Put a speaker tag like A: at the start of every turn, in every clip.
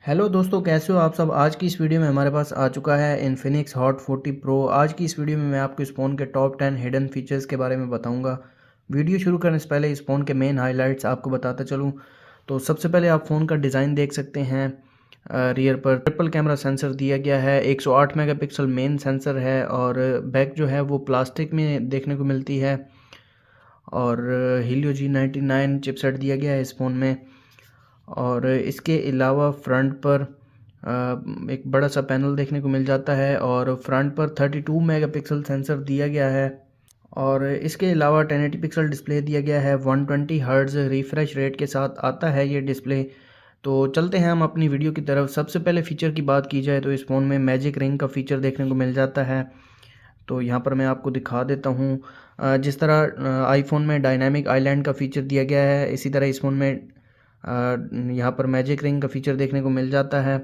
A: Hello दोस्तों, कैसे हो आप सब। आज की इस वीडियो में हमारे पास आ चुका है इन्फिनिक्स हॉट 40 प्रो। आज की इस वीडियो में मैं आपको इस फ़ोन के टॉप 10 हिडन फीचर्स के बारे में बताऊंगा। वीडियो शुरू करने से पहले इस फ़ोन के मेन हाइलाइट्स आपको बताता चलूं तो सबसे पहले आप फ़ोन का डिज़ाइन देख सकते हैं। रियर पर ट्रिपल कैमरा सेंसर दिया गया है, 108 मेगापिक्सल मेन सेंसर है और बैक जो है वो प्लास्टिक में देखने को मिलती है और हीलियो G99 चिपसेट दिया गया है इस फ़ोन में। और इसके अलावा फ्रंट पर एक बड़ा सा पैनल देखने को मिल जाता है और फ्रंट पर 32 मेगापिक्सल सेंसर दिया गया है और इसके अलावा 1080 पिक्सल डिस्प्ले दिया गया है। 120 हर्ट्ज रिफ्रेश रेट के साथ आता है ये डिस्प्ले। तो चलते हैं हम अपनी वीडियो की तरफ। सबसे पहले फ़ीचर की बात की जाए तो इस फ़ोन में मैजिक रिंग का फ़ीचर देखने को मिल जाता है। तो यहाँ पर मैं आपको दिखा देता हूँ। जिस तरह आईफोन में डायनामिक आइलैंड का फ़ीचर दिया गया है, इसी तरह इस फ़ोन में यहाँ पर मैजिक रिंग का फ़ीचर देखने को मिल जाता है।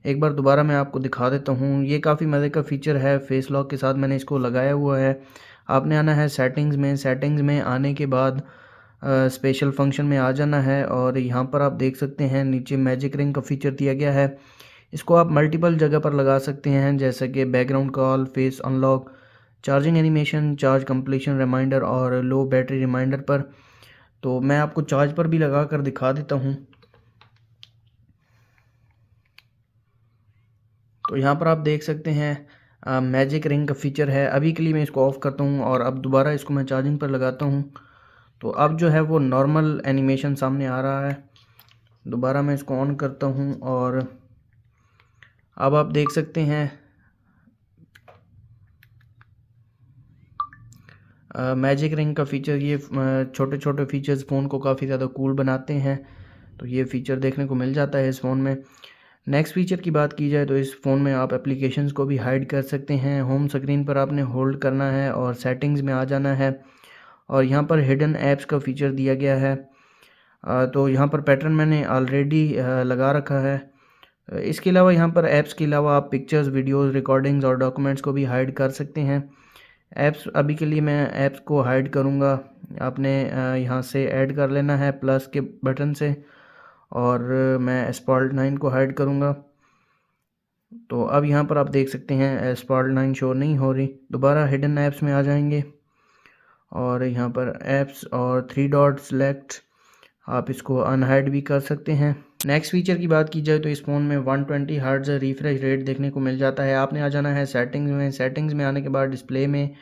A: एक बार दोबारा मैं आपको दिखा देता हूँ। ये काफ़ी मज़े का फ़ीचर है, फेस लॉक के साथ मैंने इसको लगाया हुआ है। आपने आना है सेटिंग्स में आने के बाद स्पेशल फंक्शन में आ जाना है और यहाँ पर आप देख सकते हैं नीचे मैजिक रिंग का फ़ीचर दिया गया है। इसको आप मल्टीपल जगह पर लगा सकते हैं, जैसे कि background call, face unlock, charging animation, charge completion reminder और लो बैटरी रिमाइंडर पर। तो मैं आपको चार्ज पर भी लगा कर दिखा देता हूँ। तो यहाँ पर आप देख सकते हैं मैजिक रिंग का फ़ीचर है। अभी के लिए मैं इसको ऑफ़ करता हूँ और अब दोबारा इसको मैं चार्जिंग पर लगाता हूँ तो अब जो है वो नॉर्मल एनिमेशन सामने आ रहा है। दोबारा मैं इसको ऑन करता हूँ और अब आप देख सकते हैं मैजिक रिंग का फ़ीचर। ये छोटे छोटे फ़ीचर्स फ़ोन को काफ़ी ज़्यादा कूल बनाते हैं। तो ये फ़ीचर देखने को मिल जाता है इस फ़ोन में। नेक्स्ट फ़ीचर की बात की जाए तो इस फ़ोन में आप एप्लीकेशंस को भी हाइड कर सकते हैं। होम स्क्रीन पर आपने होल्ड करना है और सेटिंग्स में आ जाना है और यहाँ पर हिडन ऐप्स का फ़ीचर दिया गया है। तो यहाँ पर पैटर्न मैंने ऑलरेडी लगा रखा है। इसके अलावा यहाँ पर ऐप्स के अलावा आप पिक्चर्स, वीडियोज़, रिकॉर्डिंग्स और डॉक्यूमेंट्स को भी हाइड कर सकते हैं। ऐप्स अभी के लिए मैं ऐप्स को हाइड करूँगा। आपने यहाँ से ऐड कर लेना है प्लस के बटन से और मैं एस्पाल्ट 9 को हाइड करूँगा। तो अब यहाँ पर आप देख सकते हैं एस्पाल्ट 9 शो नहीं हो रही। दोबारा हिडन ऐप्स में आ जाएंगे और यहाँ पर ऐप्स और 3 डॉट सेलेक्ट, आप इसको अनहाइड भी कर सकते हैं। नेक्स्ट फीचर की बात की जाए तो इस फ़ोन में 120 हर्ट्ज रिफ्रेश रेट देखने को मिल जाता है। आपने आ जाना है सेटिंग्स में आने के बाद डिस्प्ले में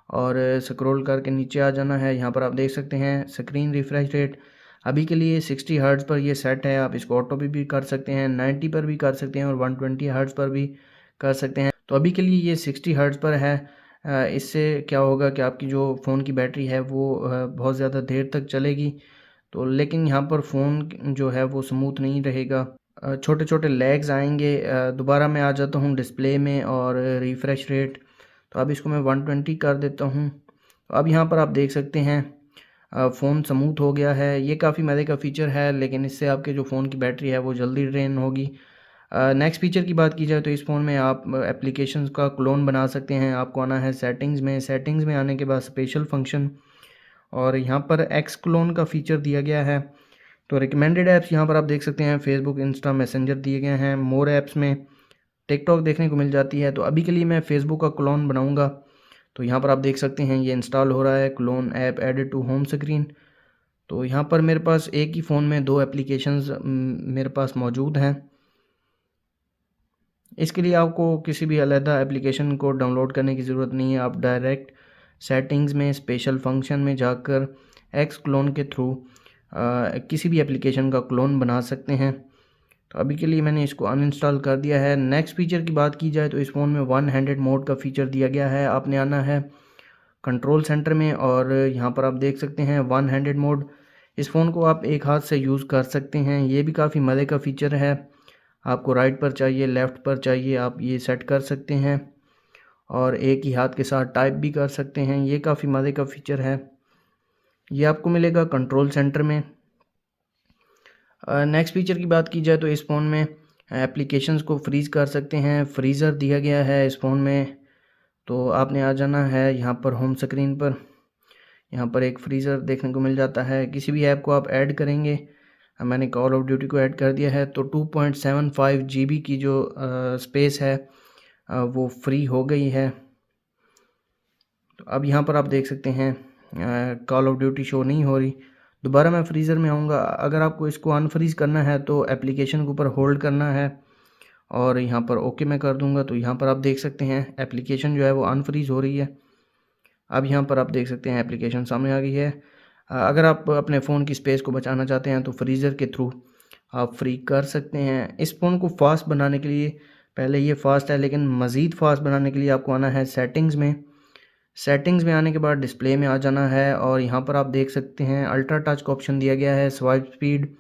A: और स्क्रॉल करके नीचे आ जाना है। यहाँ पर आप देख सकते हैं स्क्रीन रिफ्रेश रेट अभी के लिए 60 हर्ट्ज पर ये सेट है। आप इसको ऑटो पे भी कर सकते हैं, 90 पर भी कर सकते हैं और 120 हर्ट्ज पर भी कर सकते हैं। तो अभी के लिए ये 60 हर्ट्ज पर है। इससे क्या होगा कि आपकी जो फ़ोन की बैटरी है वो बहुत ज़्यादा देर तक चलेगी। तो लेकिन यहाँ पर फ़ोन जो है वो स्मूथ नहीं रहेगा, छोटे छोटे लैग्स आएंगे। दोबारा मैं आ जाता हूँ डिस्प्ले में और रिफ़्रेश रेट, तो अब इसको मैं 120 कर देता हूँ। तो अब यहाँ पर आप देख सकते हैं फ़ोन स्मूथ हो गया है। ये काफ़ी मज़े का फ़ीचर है, लेकिन इससे आपके जो फ़ोन की बैटरी है वो जल्दी ड्रेन होगी। नेक्स्ट फ़ीचर की बात की जाए तो इस फ़ोन में आप एप्लीकेशंस का क्लोन बना सकते हैं। आपको आना है सेटिंग्स में आने के बाद स्पेशल फंक्शन और यहाँ पर एक्स क्लोन का फ़ीचर दिया गया है। तो रिकमेंडेड ऐप्स यहाँ पर आप देख सकते हैं फेसबुक, इंस्टा, मैसेंजर दिए गए हैं। मोर ऐप्स में टिकटॉक देखने को मिल जाती है। तो अभी के लिए मैं फेसबुक का क्लोन बनाऊंगा। तो यहाँ पर आप देख सकते हैं ये इंस्टॉल हो रहा है, clone app added to home screen. तो यहाँ पर मेरे पास एक ही फ़ोन में 2 एप्लीकेशंस मेरे पास मौजूद हैं। इसके लिए आपको किसी भी अलग एप्लीकेशन को डाउनलोड करने की ज़रूरत नहीं है। आप डायरेक्ट सेटिंग्स में स्पेशल फंक्शन में जाकर एक्स क्लोन के थ्रू किसी भी एप्लीकेशन का क्लोन बना सकते हैं। तो अभी के लिए मैंने इसको अनइंस्टॉल कर दिया है। नेक्स्ट फीचर की बात की जाए तो इस फ़ोन में वन हैंडेड मोड का फ़ीचर दिया गया है। आपने आना है कंट्रोल सेंटर में और यहाँ पर आप देख सकते हैं वन हैंडेड मोड। इस फ़ोन को आप एक हाथ से यूज़ कर सकते हैं। ये भी काफ़ी मज़े का फ़ीचर है। आपको राइट पर चाहिए, लेफ़्ट पर चाहिए, आप ये सेट कर सकते हैं और एक ही हाथ के साथ टाइप भी कर सकते हैं। ये काफ़ी मज़े का फ़ीचर है। ये आपको मिलेगा कंट्रोल सेंटर में। नेक्स्ट फीचर की बात की जाए तो इस फ़ोन में एप्लीकेशंस को फ्रीज़ कर सकते हैं। फ्रीज़र दिया गया है इस फ़ोन में। तो आपने आ जाना है यहाँ पर होम स्क्रीन पर। यहाँ पर एक फ्रीज़र देखने को मिल जाता है। किसी भी ऐप को आप ऐड करेंगे मैंने कॉल ऑफ ड्यूटी को ऐड कर दिया है, तो 2.75 GB की जो स्पेस है वो फ्री हो गई है। तो अब यहाँ पर आप देख सकते हैं कॉल ऑफ ड्यूटी शो नहीं हो रही। दोबारा मैं फ्रीज़र में आऊँगा। अगर आपको इसको अनफ्रीज़ करना है तो एप्लीकेशन के ऊपर होल्ड करना है और यहाँ पर ओके मैं कर दूँगा। तो यहाँ पर आप देख सकते हैं एप्लीकेशन जो है वो अनफ्रीज़ हो रही है। अब यहाँ पर आप देख सकते हैं एप्लीकेशन सामने आ गई है। अगर आप अपने फ़ोन की स्पेस को बचाना चाहते हैं तो फ्रीज़र के थ्रू आप फ्री कर सकते हैं। इस फ़ोन को फास्ट बनाने के लिए, पहले ये फास्ट है लेकिन मज़ीद फास्ट बनाने के लिए आपको आना है सेटिंग्स में। सेटिंग्स में आने के बाद डिस्प्ले में आ जाना है और यहाँ पर आप देख सकते हैं अल्ट्रा टच का ऑप्शन दिया गया है। स्वाइप स्पीड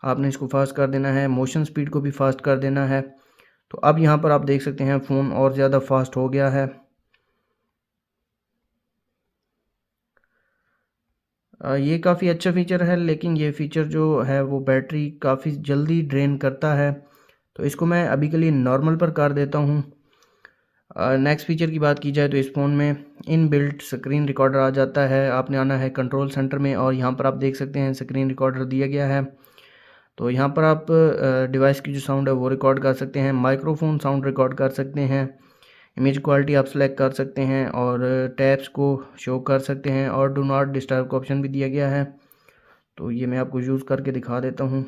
A: आपने इसको फास्ट कर देना है, मोशन स्पीड को भी फास्ट कर देना है। तो अब यहाँ पर आप देख सकते हैं फ़ोन और ज़्यादा फास्ट हो गया है। ये काफ़ी अच्छा फ़ीचर है, लेकिन ये फ़ीचर जो है वो बैटरी काफ़ी जल्दी ड्रेन करता है। तो इसको मैं अभी के लिए नॉर्मल पर कर देता हूँ। नेक्स्ट फ़ीचर की बात की जाए तो इस फ़ोन में इन बिल्ट स्क्रीन रिकॉर्डर आ जाता है। आपने आना है कंट्रोल सेंटर में और यहाँ पर आप देख सकते हैं स्क्रीन रिकॉर्डर दिया गया है। तो यहाँ पर आप डिवाइस की जो साउंड है वो रिकॉर्ड कर सकते हैं, माइक्रोफोन साउंड रिकॉर्ड कर सकते हैं, इमेज क्वालिटी आप सेलेक्ट कर सकते हैं और टैब्स को शो कर सकते हैं और डू नॉट डिस्टर्ब का ऑप्शन भी दिया गया है। तो ये मैं आपको यूज़ करके दिखा देता हूँ।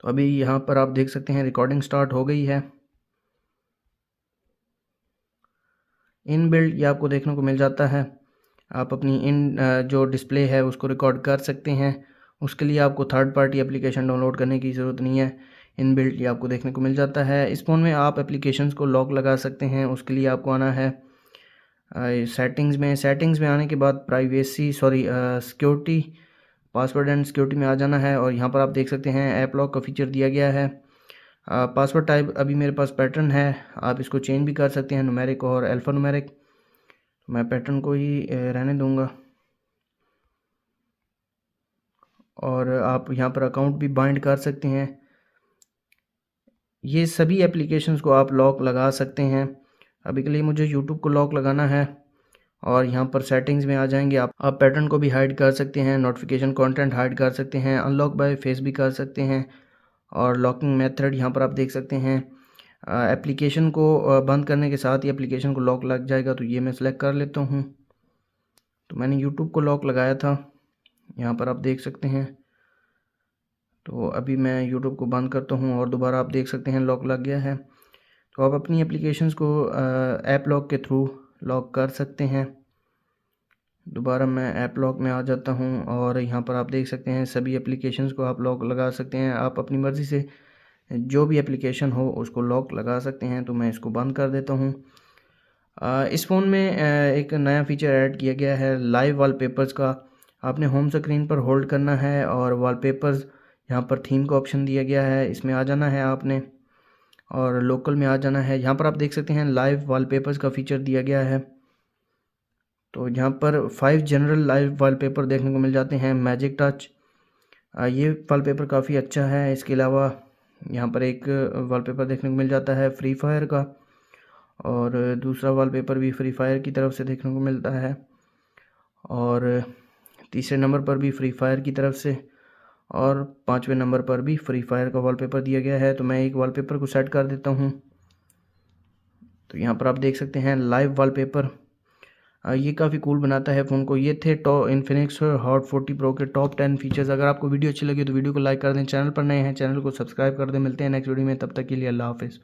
A: तो अभी यहाँ पर आप देख सकते हैं रिकॉर्डिंग स्टार्ट हो गई है। इन बिल्ड ये आपको देखने को मिल जाता है। आप अपनी जो डिस्प्ले है उसको रिकॉर्ड कर सकते हैं। उसके लिए आपको थर्ड पार्टी एप्लीकेशन डाउनलोड करने की ज़रूरत नहीं है। इन बिल्ड ये आपको देखने को मिल जाता है। इस फ़ोन में आप एप्लीकेशंस को लॉक लगा सकते हैं। उसके लिए आपको आना है सेटिंग्स में आने के बाद सिक्योरिटी, पासवर्ड एंड सिक्योरिटी में आ जाना है और यहाँ पर आप देख सकते हैं ऐप लॉक का फीचर दिया गया है। पासवर्ड टाइप अभी मेरे पास पैटर्न है, आप इसको चेंज भी कर सकते हैं, न्यूमेरिक और अल्फ़ा न्यूमेरिक। तो मैं पैटर्न को ही रहने दूंगा और आप यहाँ पर अकाउंट भी बाइंड कर सकते हैं। ये सभी एप्लीकेशंस को आप लॉक लगा सकते हैं। अभी के लिए मुझे यूट्यूब को लॉक लगाना है और यहाँ पर सेटिंग्स में आ जाएंगे। आप पैटर्न को भी हाइड कर सकते हैं, नोटिफिकेशन कंटेंट हाइड कर सकते हैं, अनलॉक बाय फेस भी कर सकते हैं और लॉकिंग मेथड यहाँ पर आप देख सकते हैं। एप्लीकेशन को बंद करने के साथ ही एप्लीकेशन को लॉक लग जाएगा। तो ये मैं सिलेक्ट कर लेता हूँ। तो मैंने यूट्यूब को लॉक लगाया था, यहाँ पर आप देख सकते हैं। तो अभी मैं यूट्यूब को बंद करता हूँ और दोबारा आप देख सकते हैं लॉक लग गया है। तो आप अपनी एप्लीकेशंस को ऐप लॉक के थ्रू लॉक कर सकते हैं। दोबारा मैं ऐप लॉक में आ जाता हूँ और यहाँ पर आप देख सकते हैं सभी एप्लीकेशंस को आप लॉक लगा सकते हैं। आप अपनी मर्ज़ी से जो भी एप्लीकेशन हो उसको लॉक लगा सकते हैं। तो मैं इसको बंद कर देता हूँ। इस फ़ोन में एक नया फ़ीचर ऐड किया गया है लाइव वॉलपेपर्स का। आपने होम स्क्रीन पर होल्ड करना है और वॉलपेपर्स यहाँ पर थीम का ऑप्शन दिया गया है, इसमें आ जाना है आपने और लोकल में आ जाना है। यहाँ पर आप देख सकते हैं लाइव वॉलपेपर्स का फ़ीचर दिया गया है। तो यहाँ पर 5 जनरल लाइव वॉलपेपर देखने को मिल जाते हैं। मैजिक टच, ये वॉलपेपर काफ़ी अच्छा है। इसके अलावा यहाँ पर एक वॉलपेपर देखने को मिल जाता है फ्री फायर का और दूसरा वॉलपेपर भी फ्री फायर की तरफ से देखने को मिलता है और तीसरे नंबर पर भी फ्री फायर की तरफ से और पाँचवें नंबर पर भी फ्री फायर का वॉलपेपर दिया गया है। तो मैं एक वॉलपेपर को सेट कर देता हूँ। तो यहाँ पर आप देख सकते हैं लाइव वॉलपेपर, ये काफ़ी कूल बनाता है फ़ोन को। ये थे इन्फिनिक्स हॉट 40 प्रो के टॉप 10 फीचर्स। अगर आपको वीडियो अच्छी लगी तो वीडियो को लाइक कर दें, चैनल पर नए हैं चैनल को सब्सक्राइब कर दें। मिलते हैं नेक्स्ट वीडियो में, तब तक के लिए अल्लाह हाफ़िज़।